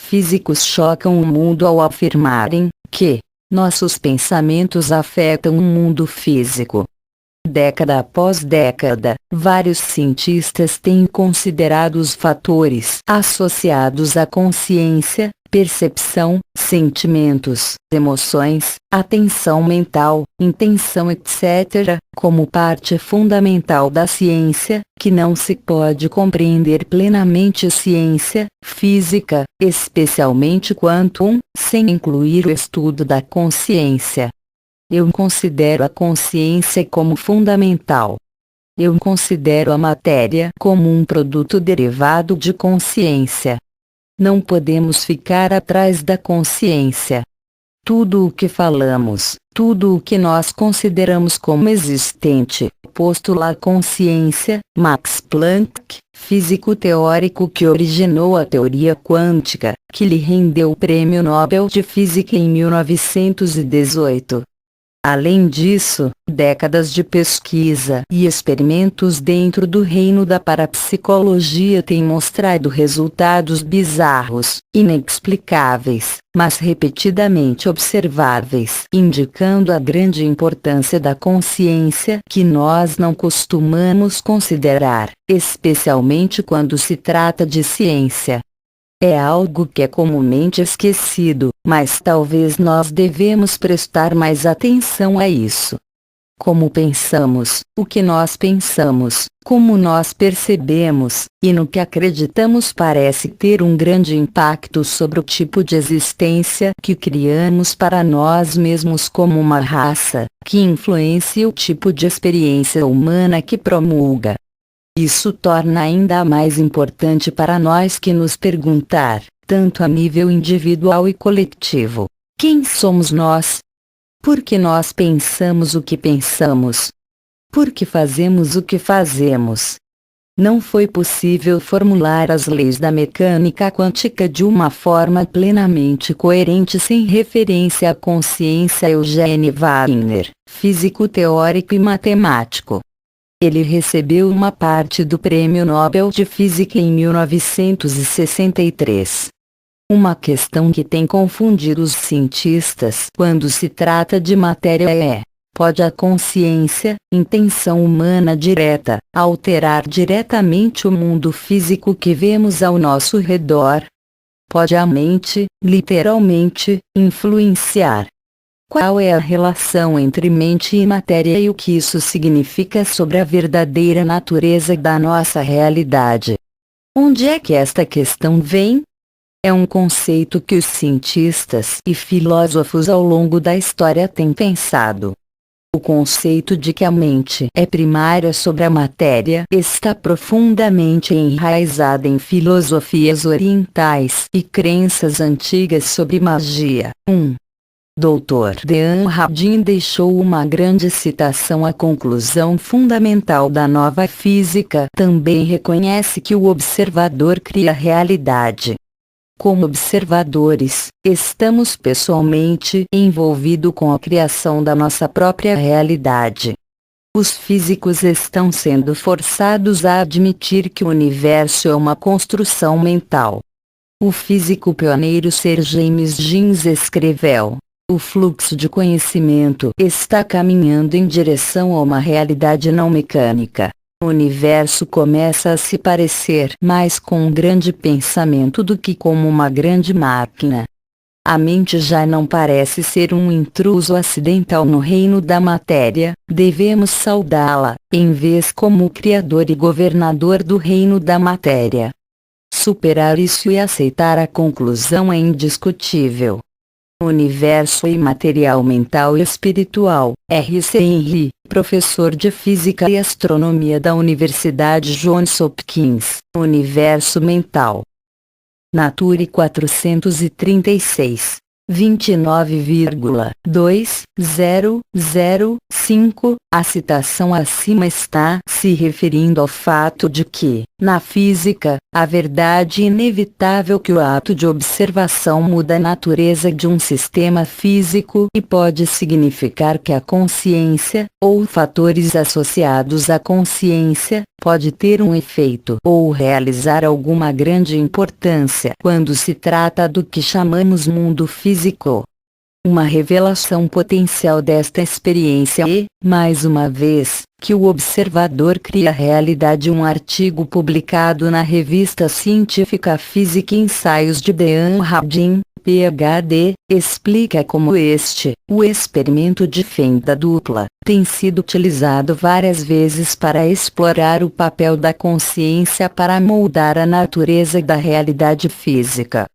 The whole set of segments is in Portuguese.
físicos chocam o mundo ao afirmarem que nossos pensamentos afetam o mundo físico. Década após década, vários cientistas têm considerado os fatores associados à consciência, percepção, sentimentos, emoções, atenção mental, intenção etc., como parte fundamental da ciência, que não se pode compreender plenamente ciência física, especialmente quantum, sem incluir o estudo da consciência. Eu considero a consciência como fundamental. Eu considero a matéria como um produto derivado de consciência. Não podemos ficar atrás da consciência. Tudo o que falamos, tudo o que nós consideramos como existente, postula a consciência. Max Planck, físico teórico que originou a teoria quântica, que lhe rendeu o Prêmio Nobel de Física em 1918. Além disso, décadas de pesquisa e experimentos dentro do reino da parapsicologia têm mostrado resultados bizarros, inexplicáveis, mas repetidamente observáveis, indicando a grande importância da consciência que nós não costumamos considerar, especialmente quando se trata de ciência. É algo que é comumente esquecido, mas talvez nós devemos prestar mais atenção a isso. Como pensamos, o que nós pensamos, como nós percebemos, e no que acreditamos parece ter um grande impacto sobre o tipo de existência que criamos para nós mesmos como uma raça, que influencia o tipo de experiência humana que promulga. Isso torna ainda mais importante para nós que nos perguntar, tanto a nível individual e coletivo: quem somos nós? Por que nós pensamos o que pensamos? Por que fazemos o que fazemos? Não foi possível formular as leis da mecânica quântica de uma forma plenamente coerente sem referência à consciência. Eugene Wigner, físico teórico e matemático. Ele recebeu uma parte do Prêmio Nobel de Física em 1963. Uma questão que tem confundido os cientistas quando se trata de matéria é: pode a consciência, intenção humana direta, alterar diretamente o mundo físico que vemos ao nosso redor? Pode a mente, literalmente, influenciar? Qual é a relação entre mente e matéria e o que isso significa sobre a verdadeira natureza da nossa realidade? Onde é que esta questão vem? É um conceito que os cientistas e filósofos ao longo da história têm pensado. O conceito de que a mente é primária sobre a matéria está profundamente enraizado em filosofias orientais e crenças antigas sobre magia. Dr. Dean Radin deixou uma grande citação. A conclusão fundamental da nova física também reconhece que o observador cria a realidade. Como observadores, estamos pessoalmente envolvidos com a criação da nossa própria realidade. Os físicos estão sendo forçados a admitir que o universo é uma construção mental. O físico pioneiro Sir James Jeans escreveu: o fluxo de conhecimento está caminhando em direção a uma realidade não mecânica. O universo começa a se parecer mais com um grande pensamento do que com uma grande máquina. A mente já não parece ser um intruso acidental no reino da matéria, devemos saudá-la, em vez como o criador e governador do reino da matéria. Superar isso e aceitar a conclusão é indiscutível. Universo imaterial mental e espiritual. R.C. Henry, professor de Física e Astronomia da Universidade Johns Hopkins. Universo mental. Nature 436. 29,2005. A citação acima está se referindo ao fato de que Na física, a verdade inevitável que o ato de observação muda a natureza de um sistema físico e pode significar que a consciência, ou fatores associados à consciência, pode ter um efeito ou realizar alguma grande importância quando se trata do que chamamos mundo físico. Uma revelação potencial desta experiência é, mais uma vez, que o observador cria a realidade. Um artigo publicado na revista científica Física Ensaios de Dean Radin, Ph.D., explica como o experimento de fenda dupla, tem sido utilizado várias vezes para explorar o papel da consciência para moldar a natureza da realidade física.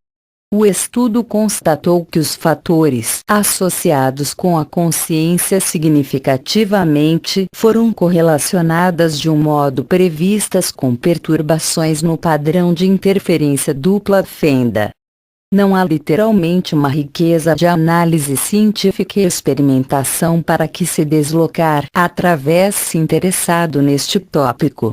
O estudo constatou que os fatores associados com a consciência significativamente foram correlacionadas de um modo previstas com perturbações no padrão de interferência dupla fenda. Não há literalmente uma riqueza de análise científica e experimentação para que se deslocar através se interessado neste tópico.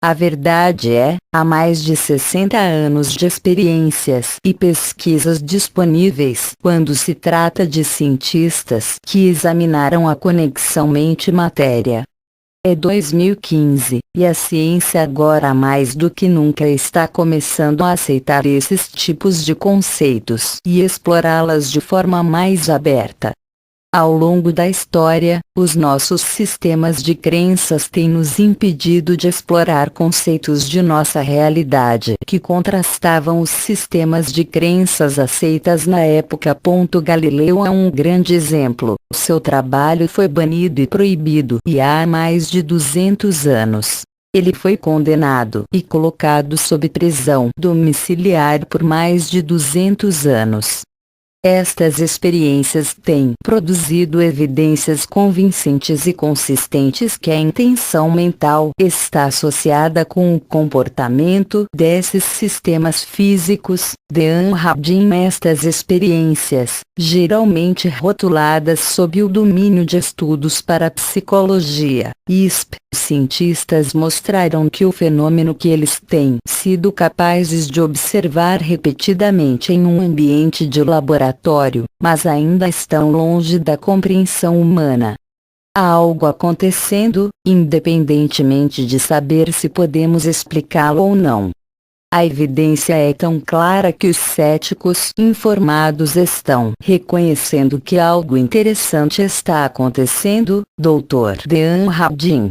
A verdade é, há mais de 60 anos de experiências e pesquisas disponíveis quando se trata de cientistas que examinaram a conexão mente-matéria. É 2015, e a ciência agora mais do que nunca está começando a aceitar esses tipos de conceitos e explorá-las de forma mais aberta. Ao longo da história, os nossos sistemas de crenças têm nos impedido de explorar conceitos de nossa realidade que contrastavam os sistemas de crenças aceitas na época. Galileu é um grande exemplo. Seu trabalho foi banido e proibido há mais de 200 anos. Ele foi condenado e colocado sob prisão domiciliar por mais de 200 anos. Estas experiências têm produzido evidências convincentes e consistentes que a intenção mental está associada com o comportamento desses sistemas físicos. Dean Radin. Estas experiências, geralmente rotuladas sob o domínio de estudos para psicologia, ISP, cientistas mostraram que o fenômeno que eles têm sido capazes de observar repetidamente em um ambiente de laboratório, mas ainda estão longe da compreensão humana. Há algo acontecendo, independentemente de saber se podemos explicá-lo ou não. A evidência é tão clara que os céticos informados estão reconhecendo que algo interessante está acontecendo. Dr. Dean Radin.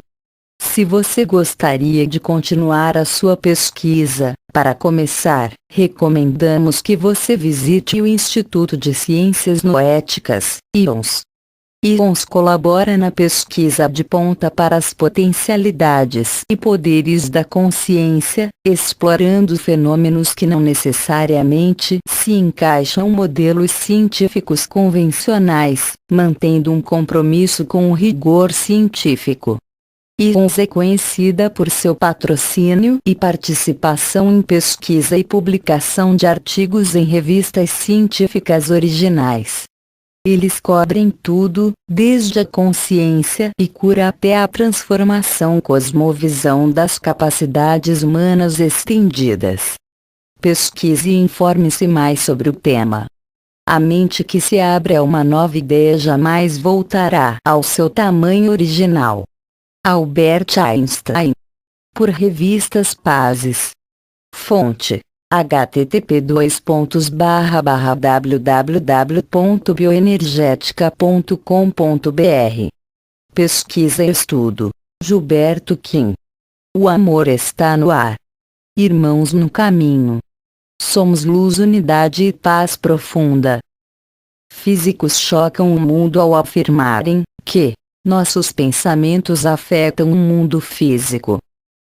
Se você gostaria de continuar a sua pesquisa, para começar, recomendamos que você visite o Instituto de Ciências Noéticas, IONS. IONS colabora na pesquisa de ponta para as potencialidades e poderes da consciência, explorando fenômenos que não necessariamente se encaixam em modelos científicos convencionais, mantendo um compromisso com o rigor científico. IONS é conhecida por seu patrocínio e participação em pesquisa e publicação de artigos em revistas científicas originais. Eles cobrem tudo, desde a consciência e cura até a transformação cosmovisão das capacidades humanas estendidas. Pesquise e informe-se mais sobre o tema. A mente que se abre a uma nova ideia jamais voltará ao seu tamanho original. Albert Einstein. Por Revistas Pazes. Fonte: http://www.bioenergetica.com.br. Pesquisa e estudo: Gilberto Kim. O amor está no ar. Irmãos no caminho. Somos luz, unidade e paz profunda. Físicos chocam o mundo ao afirmarem que nossos pensamentos afetam o mundo físico.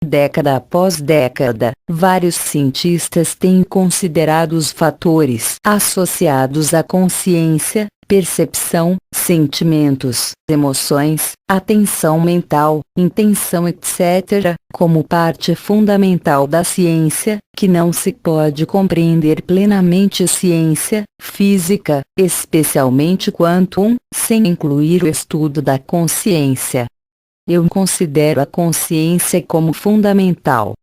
Década após década, vários cientistas têm considerado os fatores associados à consciência, percepção, sentimentos, emoções, atenção mental, intenção etc., como parte fundamental da ciência, que não se pode compreender plenamente ciência física, especialmente quantum, sem incluir o estudo da consciência. Eu considero a consciência como fundamental.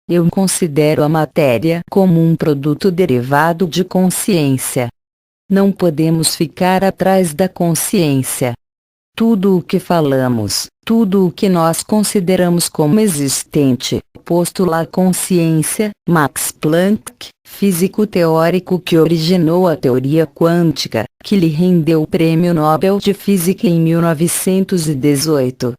Eu considero a matéria como um produto derivado de consciência. Não podemos ficar atrás da consciência. Tudo o que falamos, tudo o que nós consideramos como existente, postula a consciência. Max Planck, físico teórico que originou a teoria quântica, que lhe rendeu o Prêmio Nobel de Física em 1918.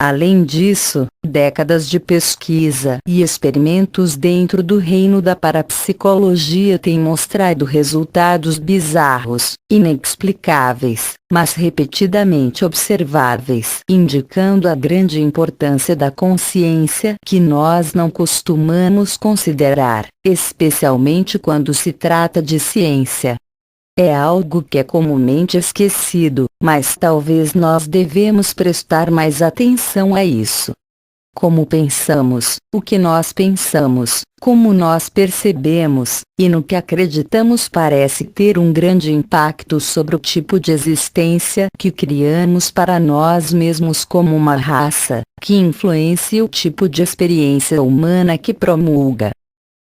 Além disso, décadas de pesquisa e experimentos dentro do reino da parapsicologia têm mostrado resultados bizarros, inexplicáveis, mas repetidamente observáveis, indicando a grande importância da consciência que nós não costumamos considerar, especialmente quando se trata de ciência. É algo que é comumente esquecido, mas talvez nós devemos prestar mais atenção a isso. Como pensamos, o que nós pensamos, como nós percebemos, e no que acreditamos parece ter um grande impacto sobre o tipo de existência que criamos para nós mesmos como uma raça, que influencia o tipo de experiência humana que promulga.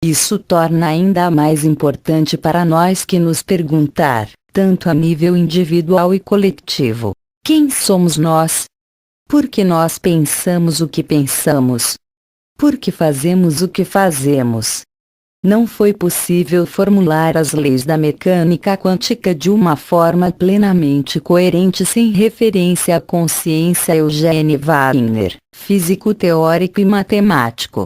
Isso torna ainda mais importante para nós que nos perguntar, tanto a nível individual e coletivo: quem somos nós? Por que nós pensamos o que pensamos? Por que fazemos o que fazemos? Não foi possível formular as leis da mecânica quântica de uma forma plenamente coerente sem referência à consciência. Eugene Wagner, físico teórico e matemático.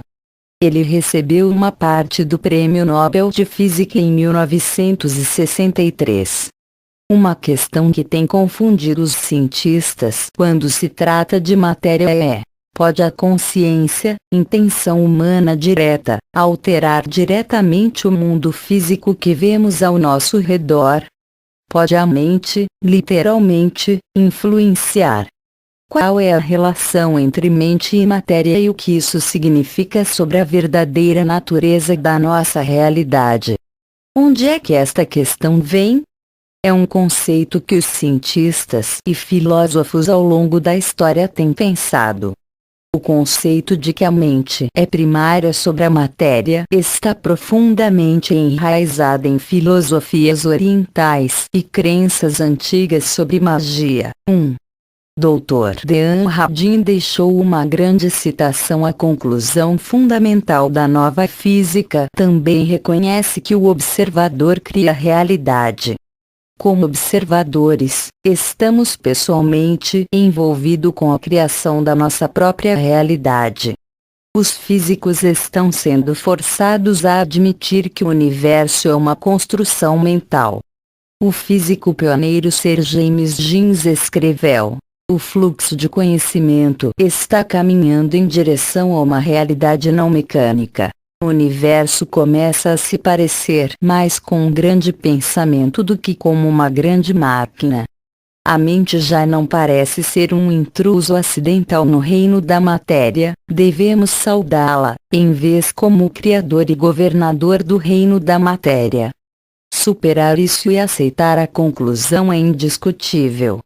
Ele recebeu uma parte do Prêmio Nobel de Física em 1963. Uma questão que tem confundido os cientistas quando se trata de matéria é: pode a consciência, intenção humana direta, alterar diretamente o mundo físico que vemos ao nosso redor? Pode a mente, literalmente, influenciar? Qual é a relação entre mente e matéria e o que isso significa sobre a verdadeira natureza da nossa realidade? Onde é que esta questão vem? É um conceito que os cientistas e filósofos ao longo da história têm pensado. O conceito de que a mente é primária sobre a matéria está profundamente enraizado em filosofias orientais e crenças antigas sobre magia. Dr. Dean Radin deixou uma grande citação. A conclusão fundamental da nova física também reconhece que o observador cria a realidade. Como observadores, estamos pessoalmente envolvidos com a criação da nossa própria realidade. Os físicos estão sendo forçados a admitir que o universo é uma construção mental. O físico pioneiro Sir James Jeans escreveu: o fluxo de conhecimento está caminhando em direção a uma realidade não mecânica. O universo começa a se parecer mais com um grande pensamento do que como uma grande máquina. A mente já não parece ser um intruso acidental no reino da matéria, devemos saudá-la, em vez como o criador e governador do reino da matéria. Superar isso e aceitar a conclusão é indiscutível.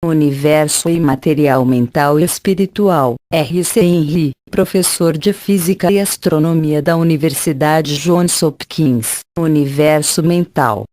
Universo imaterial mental e espiritual. R.C. Henry, professor de Física e Astronomia da Universidade Johns Hopkins. Universo mental.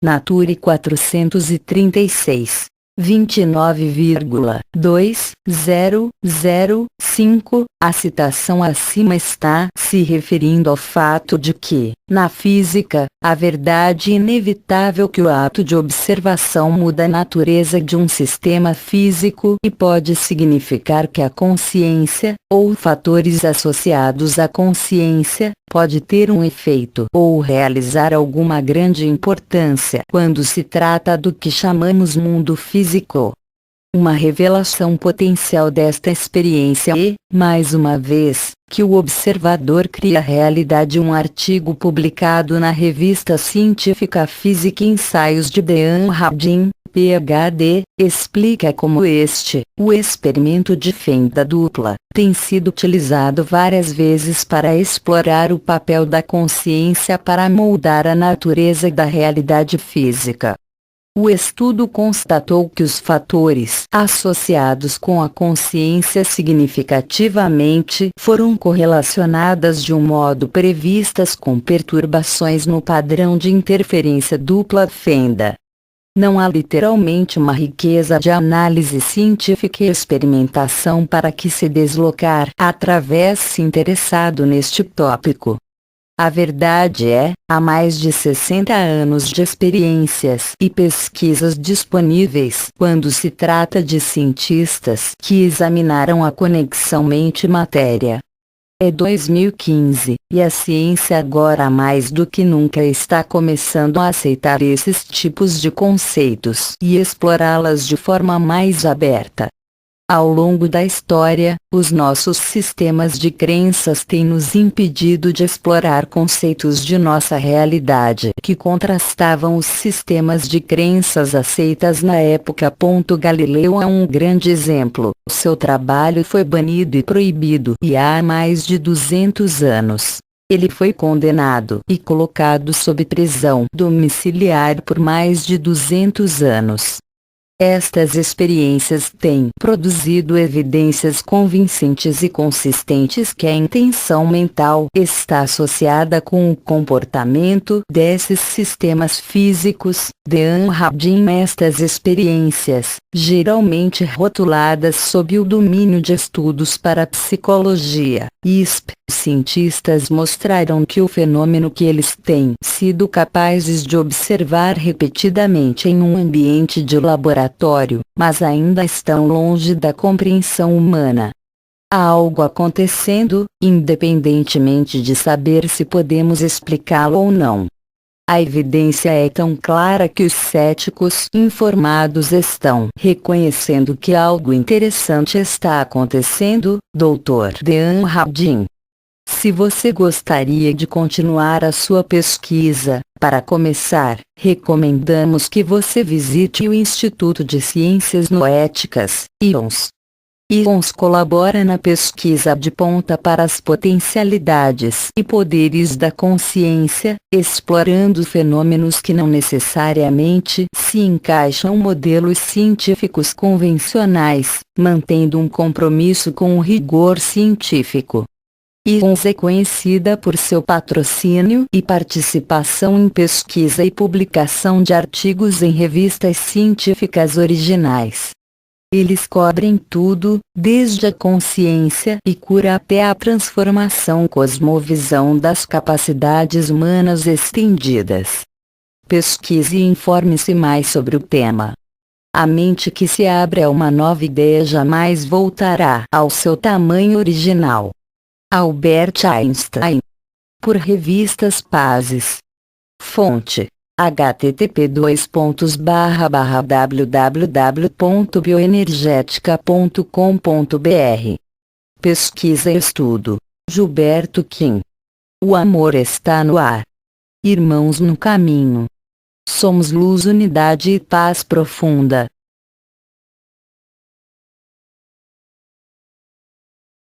Nature 436. 29,2005. A citação acima está se referindo ao fato de que, na física, a verdade é inevitável que o ato de observação muda a natureza de um sistema físico e pode significar que a consciência, ou fatores associados à consciência, pode ter um efeito ou realizar alguma grande importância quando se trata do que chamamos mundo físico. Uma revelação potencial desta experiência é, mais uma vez, que o observador cria a realidade. Um artigo publicado na revista científica Física Ensaios de Dean Radin, Ph.D., explica como o experimento de fenda dupla, tem sido utilizado várias vezes para explorar o papel da consciência para moldar a natureza da realidade física. O estudo constatou que os fatores associados com a consciência significativamente foram correlacionadas de um modo previstas com perturbações no padrão de interferência dupla fenda. Não há literalmente uma riqueza de análise científica e experimentação para que se deslocar através se interessado neste tópico. A verdade é, há mais de 60 anos de experiências e pesquisas disponíveis quando se trata de cientistas que examinaram a conexão mente-matéria. É 2015, e a ciência agora mais do que nunca está começando a aceitar esses tipos de conceitos e explorá-las de forma mais aberta. Ao longo da história, os nossos sistemas de crenças têm nos impedido de explorar conceitos de nossa realidade que contrastavam os sistemas de crenças aceitas na época. Galileu é um grande exemplo. Seu trabalho foi banido e proibido e há mais de 200 anos. Ele foi condenado e colocado sob prisão domiciliar por mais de 200 anos. Estas experiências têm produzido evidências convincentes e consistentes que a intenção mental está associada com o comportamento desses sistemas físicos. Dean Radin. Estas experiências, geralmente rotuladas sob o domínio de estudos para psicologia, ISP, cientistas mostraram que o fenômeno que eles têm sido capazes de observar repetidamente em um ambiente de laboratório, mas ainda estão longe da compreensão humana. Há algo acontecendo, independentemente de saber se podemos explicá-lo ou não. A evidência é tão clara que os céticos informados estão reconhecendo que algo interessante está acontecendo. Dr. Dean Radin. Se você gostaria de continuar a sua pesquisa, para começar, recomendamos que você visite o Instituto de Ciências Noéticas, IONS. IONS colabora na pesquisa de ponta para as potencialidades e poderes da consciência, explorando fenômenos que não necessariamente se encaixam em modelos científicos convencionais, mantendo um compromisso com o rigor científico. IONS é conhecida por seu patrocínio e participação em pesquisa e publicação de artigos em revistas científicas originais. Eles cobrem tudo, desde a consciência e cura até a transformação cosmovisão das capacidades humanas estendidas. Pesquise e informe-se mais sobre o tema. A mente que se abre a uma nova ideia jamais voltará ao seu tamanho original. Albert Einstein. Por Revistas Pazes. Fonte: http://www.bioenergetica.com.br. Pesquisa e estudo: Gilberto Kim. O amor está no ar. Irmãos no caminho. Somos luz, unidade e paz profunda.